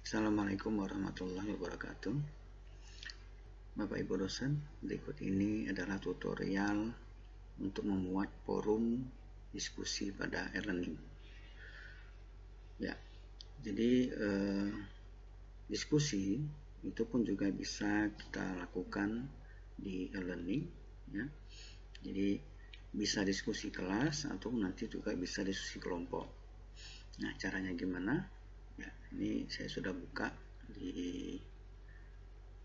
Assalamualaikum warahmatullahi wabarakatuh. Bapak Ibu dosen, berikut ini adalah tutorial untuk membuat forum diskusi pada e-learning. Ya, jadi diskusi itu pun juga bisa kita lakukan di e-learning. Ya, jadi bisa diskusi kelas atau nanti juga bisa diskusi kelompok. Nah, caranya gimana? Ya, ini saya sudah buka di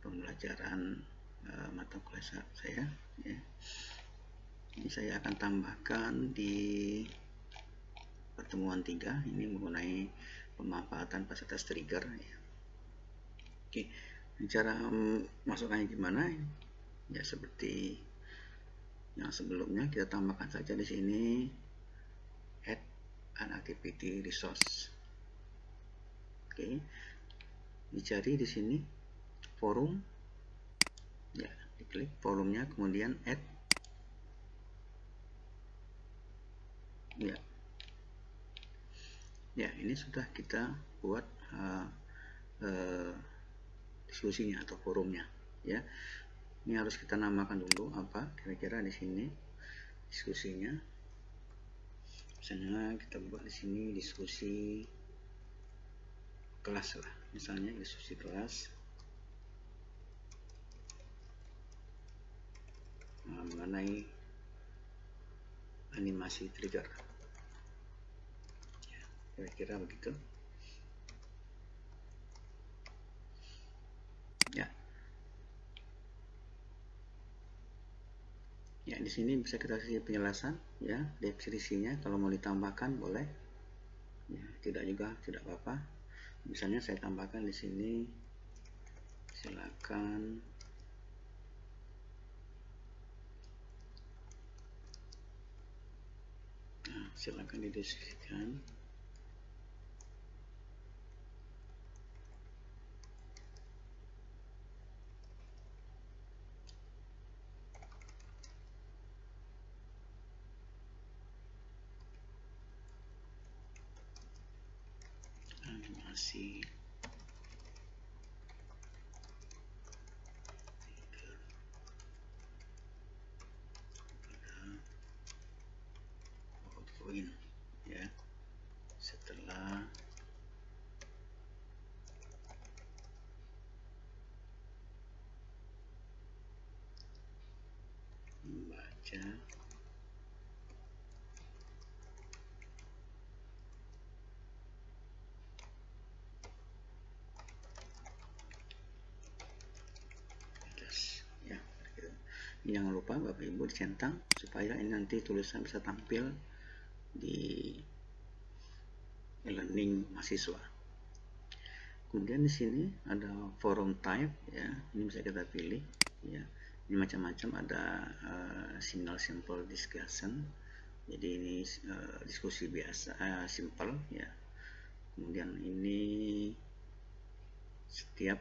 pembelajaran mata kuliah saya. Ya. Ini saya akan tambahkan di pertemuan 3 ini mengenai pemanfaatan fasilitas trigger. Ya. Oke, cara masukkannya gimana? Ya seperti yang sebelumnya, kita tambahkan saja di sini add an activity resource. Oke, dicari di sini forum, ya diklik forumnya, kemudian add. Ya, ini sudah kita buat diskusinya atau forumnya. Ya, ini harus kita namakan dulu apa kira-kira di sini diskusinya. Misalnya kita buat di sini diskusi kelas lah, misalnya diskusi kelas mengenai animasi trigger. Ya, kira-kira begitu. Ya, di sini bisa kita kasih penjelasan, ya, definisinya. Kalau mau ditambahkan boleh, ya, tidak juga tidak apa-apa. Misalnya saya tambahkan di sini, silakan silakan dideskripsikan. Animasi PowerPoint, ya. Setelah membaca ya, jangan lupa Bapak Ibu dicentang supaya ini nanti tulisan bisa tampil di e-learning mahasiswa. Kemudian di sini ada forum type, ya, ini bisa kita pilih, ya. Ini macam-macam, ada single simple discussion, jadi ini diskusi biasa, simple, ya. Kemudian ini setiap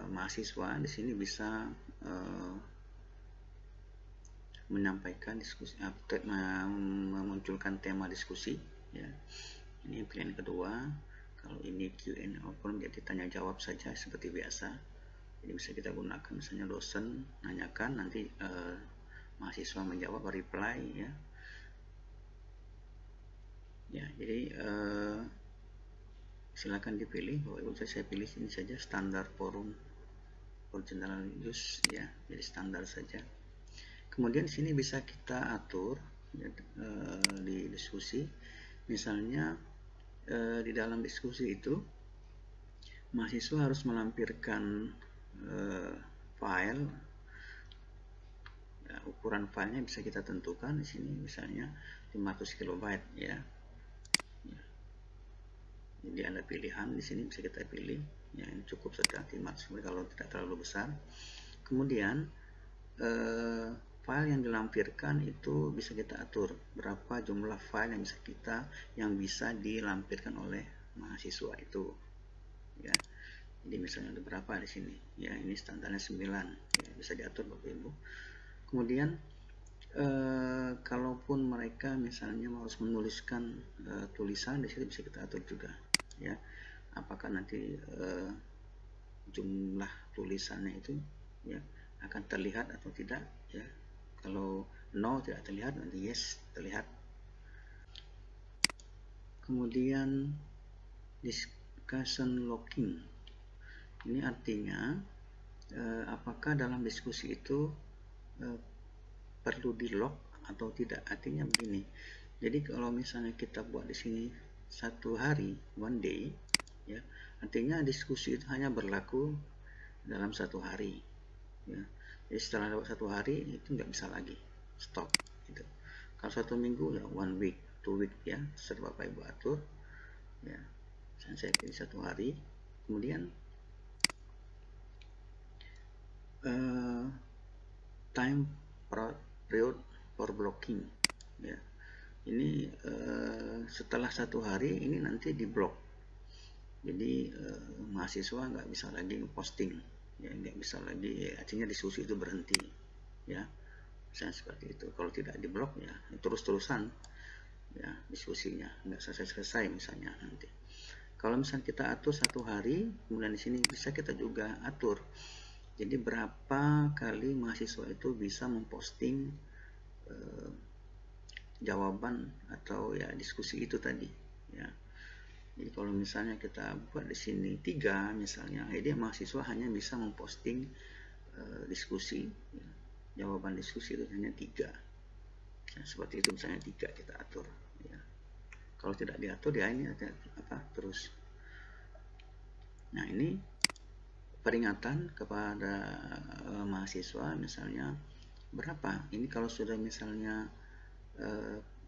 mahasiswa di sini bisa menyampaikan diskusi, memunculkan tema diskusi, ya. Ini pilihan kedua. Kalau ini Q&A open, jadi tanya jawab saja seperti biasa. Jadi bisa kita gunakan, misalnya dosen nanyakan, nanti mahasiswa menjawab, reply, ya. Ya, jadi silakan dipilih. Bapak saya pilih ini saja, standar forum for general use, ya. Jadi standar saja. Kemudian di sini bisa kita atur, ya, di diskusi. Misalnya di dalam diskusi itu mahasiswa harus melampirkan file, ya, ukuran filenya bisa kita tentukan di sini, misalnya 500 KB, ya. Jadi ada pilihan di sini, bisa kita pilih, ya, ini cukup sedang 500 KB kalau tidak terlalu besar. Kemudian file yang dilampirkan itu bisa kita atur berapa jumlah file yang bisa dilampirkan oleh mahasiswa itu, ya. Jadi misalnya ada berapa di sini, ya, ini standarnya 9, ya, bisa diatur Bapak Ibu. Kemudian kalaupun mereka misalnya harus menuliskan tulisan, di sini bisa kita atur juga, ya. apakah nanti jumlah tulisannya itu ya akan terlihat atau tidak ya. Kalau no tidak terlihat, nanti yes terlihat. Kemudian discussion logging, ini artinya apakah dalam diskusi itu perlu di log atau tidak. Artinya begini, jadi kalau misalnya kita buat di sini 1 hari, 1 day ya, artinya diskusi itu hanya berlaku dalam 1 hari ya. Jadi setelah lewat 1 hari itu nggak bisa lagi stop gitu. Kalau 1 minggu ya 1 week, 2 week ya, serba Bapak Ibu atur ya. Saya pilih 1 hari. Kemudian time period for blocking ya. Ini setelah 1 hari ini nanti di blok. Jadi mahasiswa nggak bisa lagi posting ya, nggak bisa lagi, artinya diskusi itu berhenti ya. Misalnya seperti itu. Kalau tidak di blok ya terus-terusan ya diskusinya, nggak selesai-selesai misalnya nanti. Kalau misalnya kita atur 1 hari, kemudian di sini bisa kita juga atur. Jadi berapa kali mahasiswa itu bisa memposting jawaban atau ya diskusi itu tadi ya. Jadi kalau misalnya kita buat di sini 3 misalnya, jadi mahasiswa hanya bisa memposting diskusi ya, jawaban diskusi itu hanya 3 ya, seperti itu misalnya 3 kita atur ya. Kalau tidak diatur ya ini ada apa terus. Nah ini peringatan kepada mahasiswa misalnya berapa ini, kalau sudah misalnya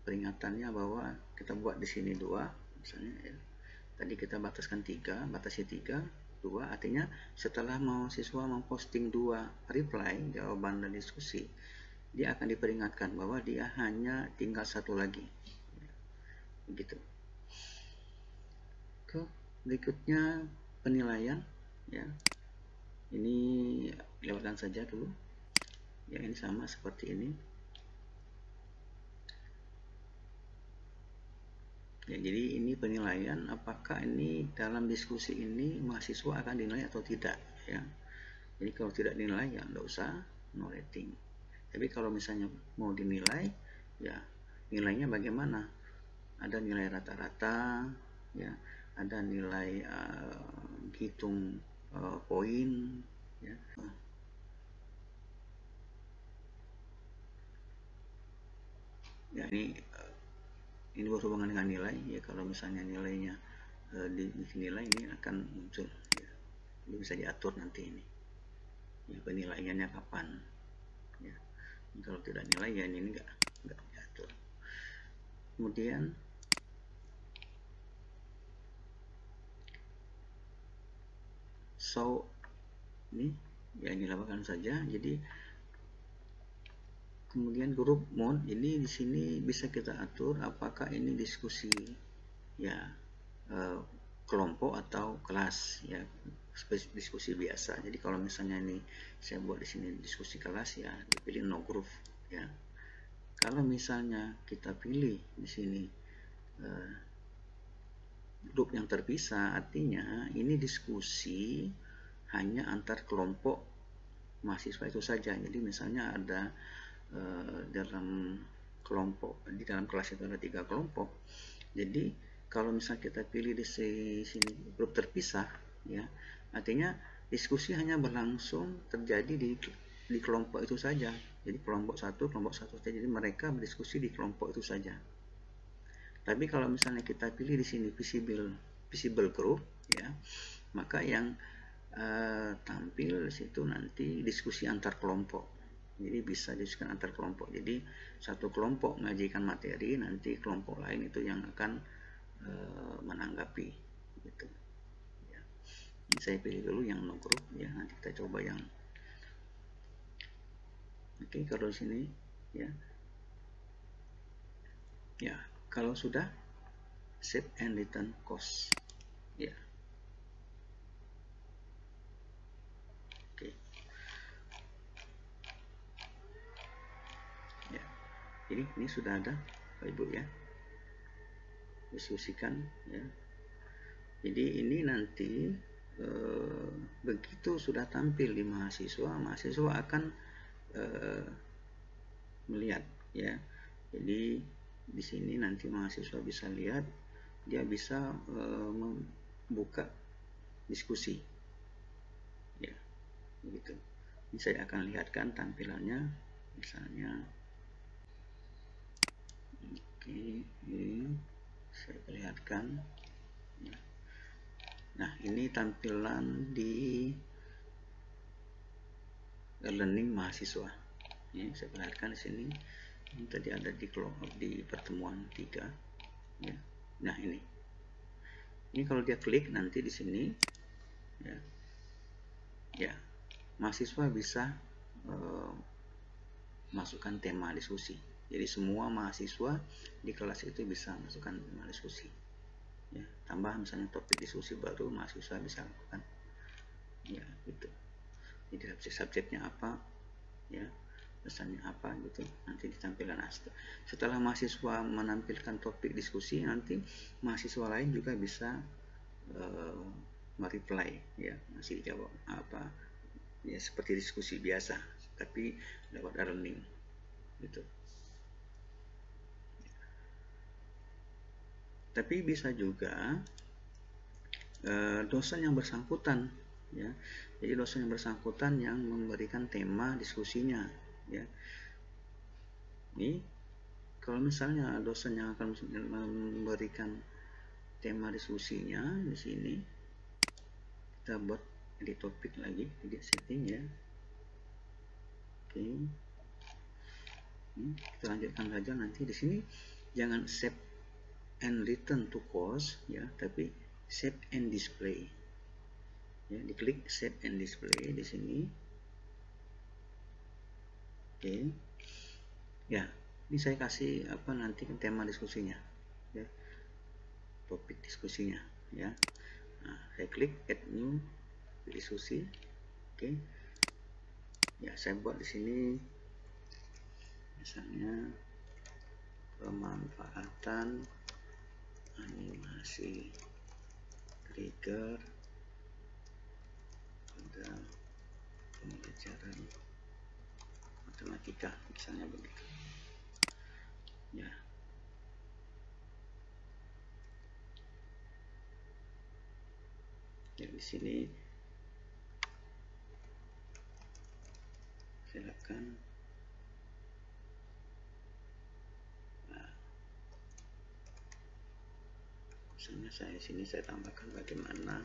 peringatannya bahwa kita buat di sini 2 misalnya ya. Tadi kita bataskan 3, batasi 3, 2 artinya setelah mahasiswa memposting 2 reply jawaban dan diskusi, dia akan diperingatkan bahwa dia hanya tinggal 1 lagi begitu. Berikutnya penilaian ya, ini lewatkan saja dulu ya. Ini sama seperti ini ya. Jadi ini penilaian apakah ini dalam diskusi ini mahasiswa akan dinilai atau tidak ya. Jadi kalau tidak dinilai ya nggak usah, no rating. Tapi kalau misalnya mau dinilai ya nilainya bagaimana, ada nilai rata-rata ya, ada nilai hitung poin ya. Ya ini berhubungan dengan nilai ya. Kalau misalnya nilainya dinilai, ini akan muncul ya. Ini bisa diatur nanti ini ya, penilaiannya kapan ya. Kalau tidak nilai ya ini enggak diatur. Kemudian so ini ya ini lakukan saja. Jadi kemudian grup mode, ini di sini bisa kita atur apakah ini diskusi ya kelompok atau kelas ya, diskusi biasa. Jadi kalau misalnya ini saya buat di sini diskusi kelas ya, dipilih no group ya. Kalau misalnya kita pilih di sini grup yang terpisah, artinya ini diskusi hanya antar kelompok mahasiswa itu saja. Jadi misalnya ada dalam kelompok, di dalam kelas itu ada 3 kelompok. Jadi kalau misalnya kita pilih di sini grup terpisah ya, artinya diskusi hanya berlangsung terjadi di kelompok itu saja. Jadi kelompok satu saja. Jadi mereka berdiskusi di kelompok itu saja. Tapi kalau misalnya kita pilih di sini visible group ya, maka yang tampil di situ nanti diskusi antar kelompok. Jadi bisa diskusikan antar kelompok. Jadi satu kelompok mengajukan materi, nanti kelompok lain itu yang akan menanggapi gitu ya. Ini saya pilih dulu yang no group ya, nanti kita coba yang oke. Kalau di sini ya kalau sudah save and return cost ya. Oke ya, jadi ini sudah ada Bapak Ibu ya, diskusikan ya. Jadi ini nanti begitu sudah tampil di mahasiswa akan melihat ya. Jadi di sini nanti mahasiswa bisa lihat, dia bisa membuka diskusi ya, begitu. Ini saya akan lihatkan tampilannya, misalnya oke, ini saya perlihatkan ya. Nah, ini tampilan di learning mahasiswa. Ini saya perlihatkan di sini. Ini tadi ada di pertemuan 3 ya. Nah, ini kalau dia klik nanti di sini ya, ya mahasiswa bisa masukkan tema diskusi. Jadi semua mahasiswa di kelas itu bisa masukkan tema diskusi ya. Tambah misalnya topik diskusi baru, mahasiswa bisa lakukan ya, gitu. Jadi subjeknya apa ya, pesannya apa gitu, nanti ditampilkan. Setelah mahasiswa menampilkan topik diskusi, nanti mahasiswa lain juga bisa mereply ya, masih dijawab apa ya, seperti diskusi biasa tapi lewat learning gitu. Tapi bisa juga dosen yang bersangkutan ya. Jadi dosen yang bersangkutan yang memberikan tema diskusinya ya. Ini kalau misalnya dosen yang akan memberikan tema diskusinya, di sini kita buat edit topik lagi, edit setting ya. Oke. Kita lanjutkan saja. Nanti di sini jangan save and return to course ya, tapi save and display ya. Diklik save and display di sini. Oke ya, ini saya kasih apa nanti tema diskusinya ya, topik diskusinya ya. Nah, saya klik add new diskusi. Oke ya, saya buat di sini misalnya pemanfaatan animasi trigger pada pembelajaran matematika, misalnya begitu ya. Ya, di sini silakan. Nah, misalnya saya sini saya tambahkan bagaimana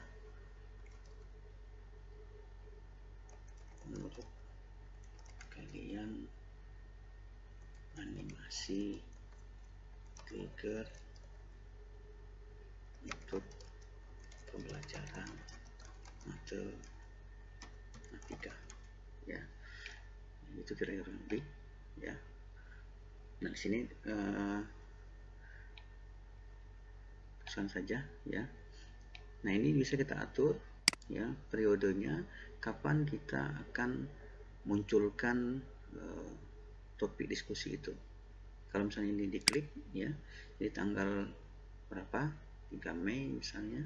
menurut kalian animasi trigger untuk pembelajaran matematika ya. Itu kira-kira lebih ya. Nah, di sini pesan saja ya. Nah, ini bisa kita atur ya periodenya, kapan kita akan munculkan topik diskusi itu. Kalau misalnya ini diklik ya, di tanggal berapa, 3 Mei misalnya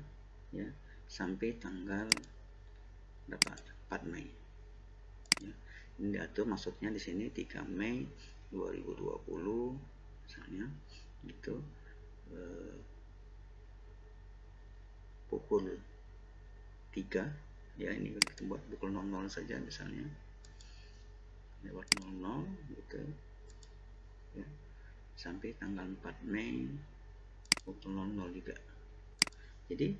ya, sampai tanggal berapa, 4 Mei ya. Ini diatur, maksudnya di sini 3 Mei 2020 misalnya itu pukul 3 ya. Ini kita buat pukul 00 saja misalnya, lewat 00 gitu ya, sampai tanggal 4 Mei pukul 00 juga. Jadi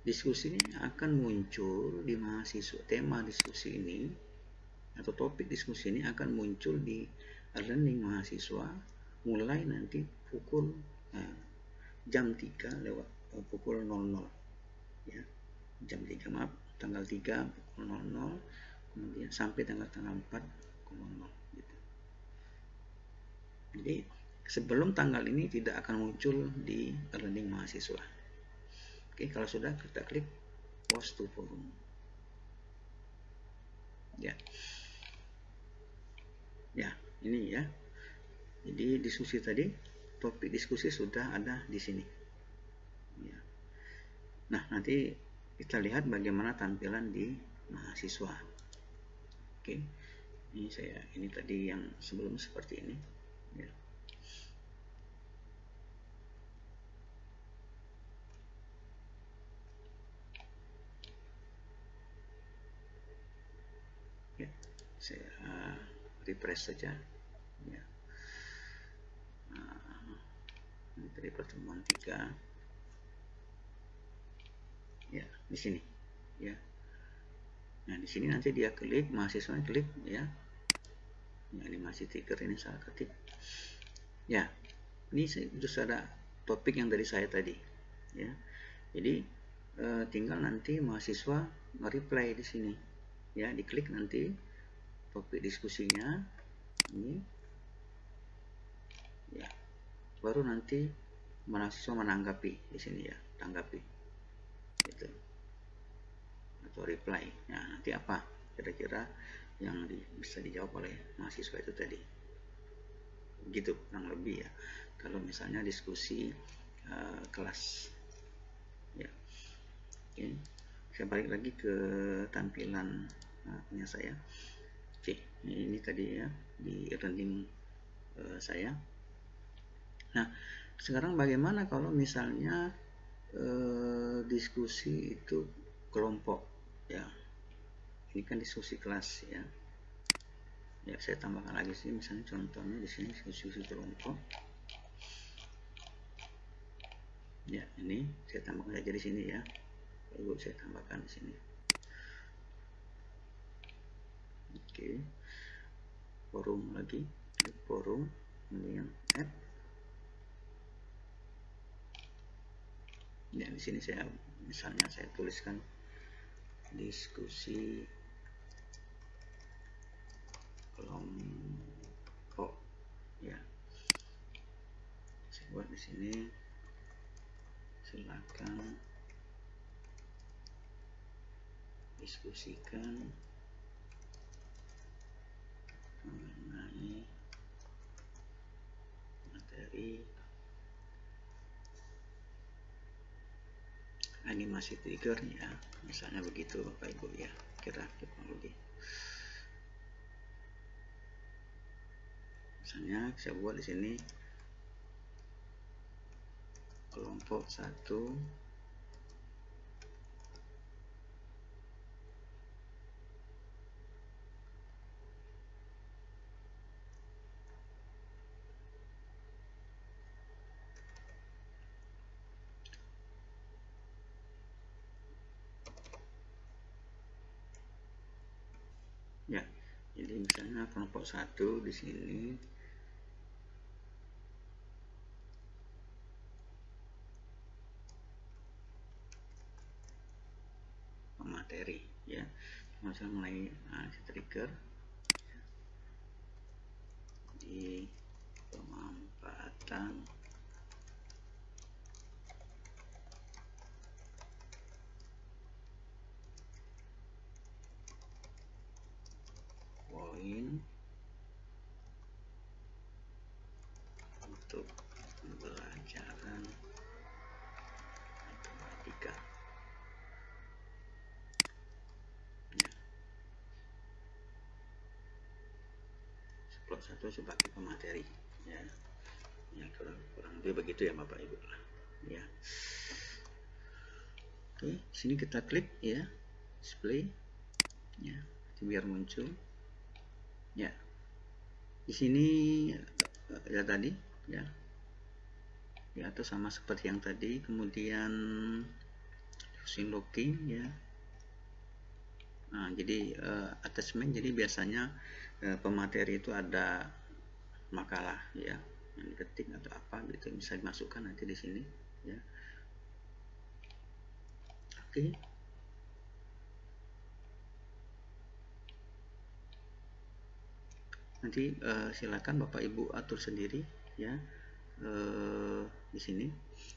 diskusi ini akan muncul di mahasiswa, tema diskusi ini atau topik diskusi ini akan muncul di learning mahasiswa mulai nanti pukul jam 3 lewat pukul 00 ya, jam 3 maaf, tanggal 3 pukul 00, kemudian sampai tanggal 4 pukul 00 gitu. Jadi sebelum tanggal ini tidak akan muncul di learning mahasiswa. Oke, kalau sudah kita klik post to forum ya. Ya, ini ya. Jadi diskusi tadi, topik diskusi sudah ada di sini ya. Nah, nanti kita lihat bagaimana tampilan di mahasiswa. Oke, ini tadi yang sebelum seperti ini. Ya. Ya, saya refresh saja. Ya. Dari pertemuan 3. Ya, di sini. Ya. Nah, di sini nanti dia klik, mahasiswa klik ya. Nah, ini masih trigger, ini salah ketik. Ya, ini terus ada topik yang dari saya tadi. Ya, jadi tinggal nanti mahasiswa nge-reply di sini. Ya, diklik nanti topik diskusinya ini. Ya, baru nanti mahasiswa menanggapi di sini ya, tanggapi. Gitu. Atau reply. Nah, nanti apa kira-kira yang bisa dijawab oleh mahasiswa itu tadi. Gitu kurang lebih ya, kalau misalnya diskusi kelas ya. Oke, saya balik lagi ke tampilan punya saya. Oke, ini tadi ya di running saya. Nah, sekarang bagaimana kalau misalnya diskusi itu kelompok ya, ini kan diskusi kelas ya. Ya, saya tambahkan lagi sih, misalnya contohnya di sini diskusi kelompok. Ya, ini saya tambahkan saja di sini ya. Lalu saya tambahkan di sini. Oke. Forum lagi, klik forum, kemudian add. Ya, di sini saya misalnya saya tuliskan diskusi kelompok ya. Saya buat di sini, silakan diskusikan mengenai materi animasi trigger ya, misalnya begitu Bapak Ibu ya, kira teknologi. Misalnya saya buat di sini kelompok 1 ya. Jadi misalnya kelompok 1 di sini materi ya, misalnya mulai trigger di pemanfaatan poin untuk pembelajaran matematika ya. Plot 1 sebagai pemateri ya. Ya, kurang lebih begitu ya Bapak Ibu ya. Oke, sini kita klik ya, display ya, biar muncul ya. Di sini ya tadi ya, di atas sama seperti yang tadi, kemudian using looking ya. Nah, jadi attachment, jadi biasanya pemateri itu ada makalah ya, yang diketik atau apa gitu, bisa dimasukkan nanti di sini ya. Oke. Nanti silakan Bapak Ibu atur sendiri ya di sini.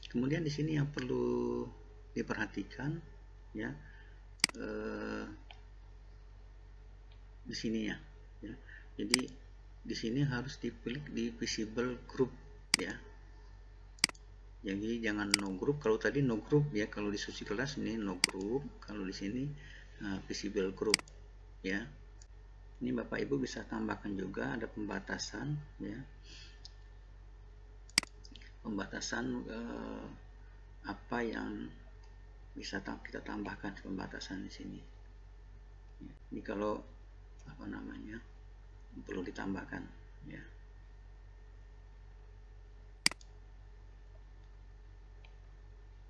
Kemudian di sini yang perlu diperhatikan ya, di sini ya. Jadi di sini harus dipilih di visible group ya. Jadi jangan no group. Kalau tadi no group ya, kalau diskusi kelas ini no group, kalau di sini visible group ya. Ini Bapak Ibu bisa tambahkan juga ada pembatasan ya. Pembatasan apa yang bisa kita tambahkan pembatasan di sini. Ini kalau apa namanya perlu ditambahkan ya.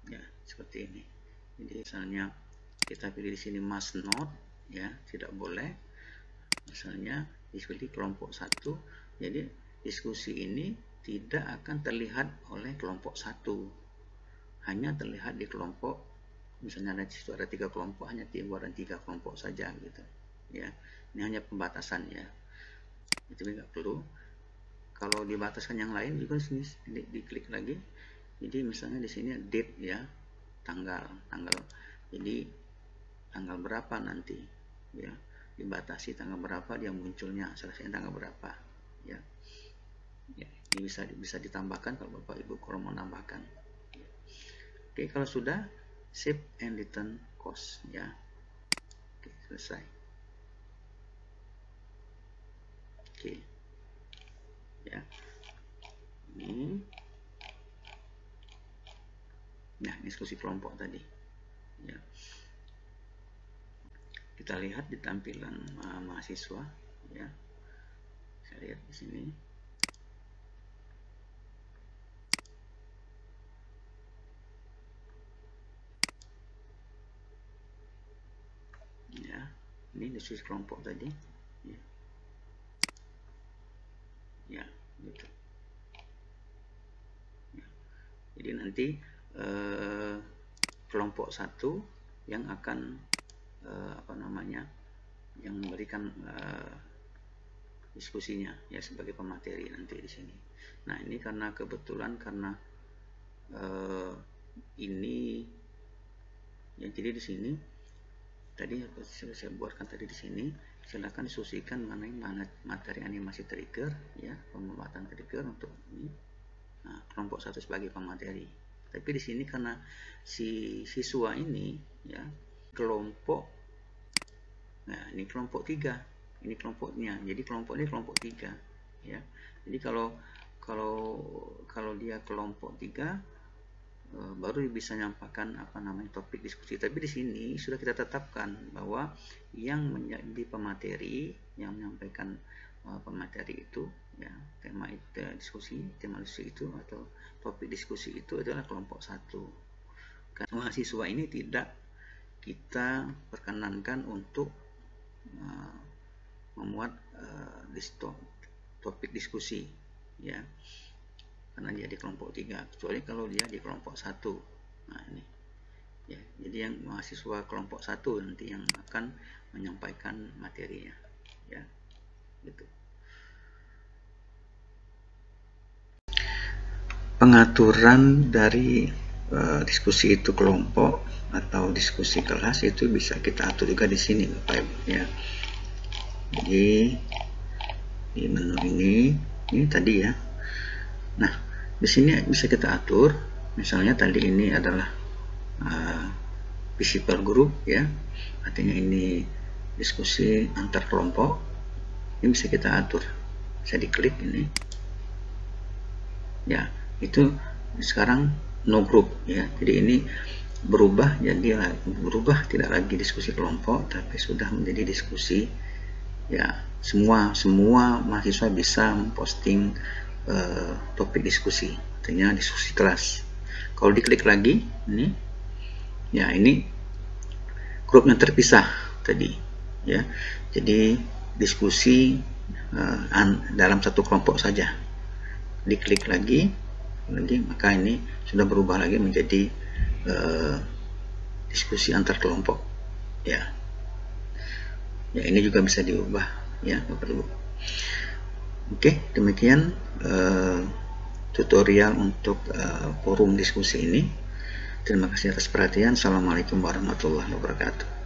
Ya, seperti ini. Jadi misalnya kita pilih di sini must not ya, tidak boleh. Misalnya dipilih kelompok 1. Jadi diskusi ini tidak akan terlihat oleh kelompok 1. Hanya terlihat di kelompok, misalnya di situ ada 3 kelompok, hanya timbul 3 kelompok saja gitu. Ya, ini hanya pembatasan ya. Itu nggak perlu. Kalau dibataskan yang lain juga sini diklik lagi. Jadi misalnya di sini date ya, tanggal. Jadi tanggal berapa nanti ya, dibatasi tanggal berapa dia munculnya, selesai tanggal berapa ya. Ya, ini bisa ditambahkan kalau Bapak Ibu kalau mau nambahkan. Oke, kalau sudah save and return cost ya. Oke, selesai. Oke. Ya. Ini nah, diskusi kelompok tadi. Ya. Kita lihat di tampilan mahasiswa ya. Saya lihat di sini. Ya, ini diskusi kelompok tadi. Ya. Ya, gitu. Ya. Jadi nanti kelompok 1 yang akan apa namanya, yang memberikan diskusinya ya sebagai pemateri nanti di sini. Nah, ini karena kebetulan karena ini ya, jadi di sini tadi saya buatkan tadi di sini, silakan diskusikan mengenai materi animasi trigger ya, pembuatan trigger untuk ini. Nah, kelompok 1 sebagai pemateri. Tapi di sini karena si siswa ini ya kelompok, nah ini kelompok 3, ini kelompoknya. Jadi kelompok ini kelompok 3 ya. Jadi kalau dia kelompok 3 baru bisa menyampaikan apa namanya topik diskusi. Tapi di sini sudah kita tetapkan bahwa yang menjadi pemateri, yang menyampaikan pemateri itu ya, tema diskusi itu atau topik diskusi itu adalah kelompok 1. Karena mahasiswa ini tidak kita perkenankan untuk memuat topik diskusi ya, karena dia di kelompok 3, kecuali kalau dia di kelompok 1. Nah, ini ya, jadi yang mahasiswa kelompok 1 nanti yang akan menyampaikan materinya ya, gitu. Pengaturan dari diskusi itu kelompok atau diskusi kelas itu bisa kita atur juga di sini Bapak Ibu ya. Jadi di menu ini tadi ya. Nah, di sini bisa kita atur, misalnya tadi ini adalah visible group ya, artinya ini diskusi antar kelompok. Ini bisa kita atur, saya diklik ini ya, itu sekarang no group ya. Jadi ini berubah, tidak lagi diskusi kelompok, tapi sudah menjadi diskusi ya, semua mahasiswa bisa memposting topik diskusi, artinya diskusi kelas. Kalau diklik lagi ini ya, ini grupnya terpisah tadi ya, jadi diskusi dalam satu kelompok saja. Diklik lagi maka ini sudah berubah lagi menjadi diskusi antar kelompok ya. Ya, ini juga bisa diubah ya Bapak Ibu. Oke, demikian tutorial untuk forum diskusi ini. Terima kasih atas perhatian. Assalamualaikum warahmatullahi wabarakatuh.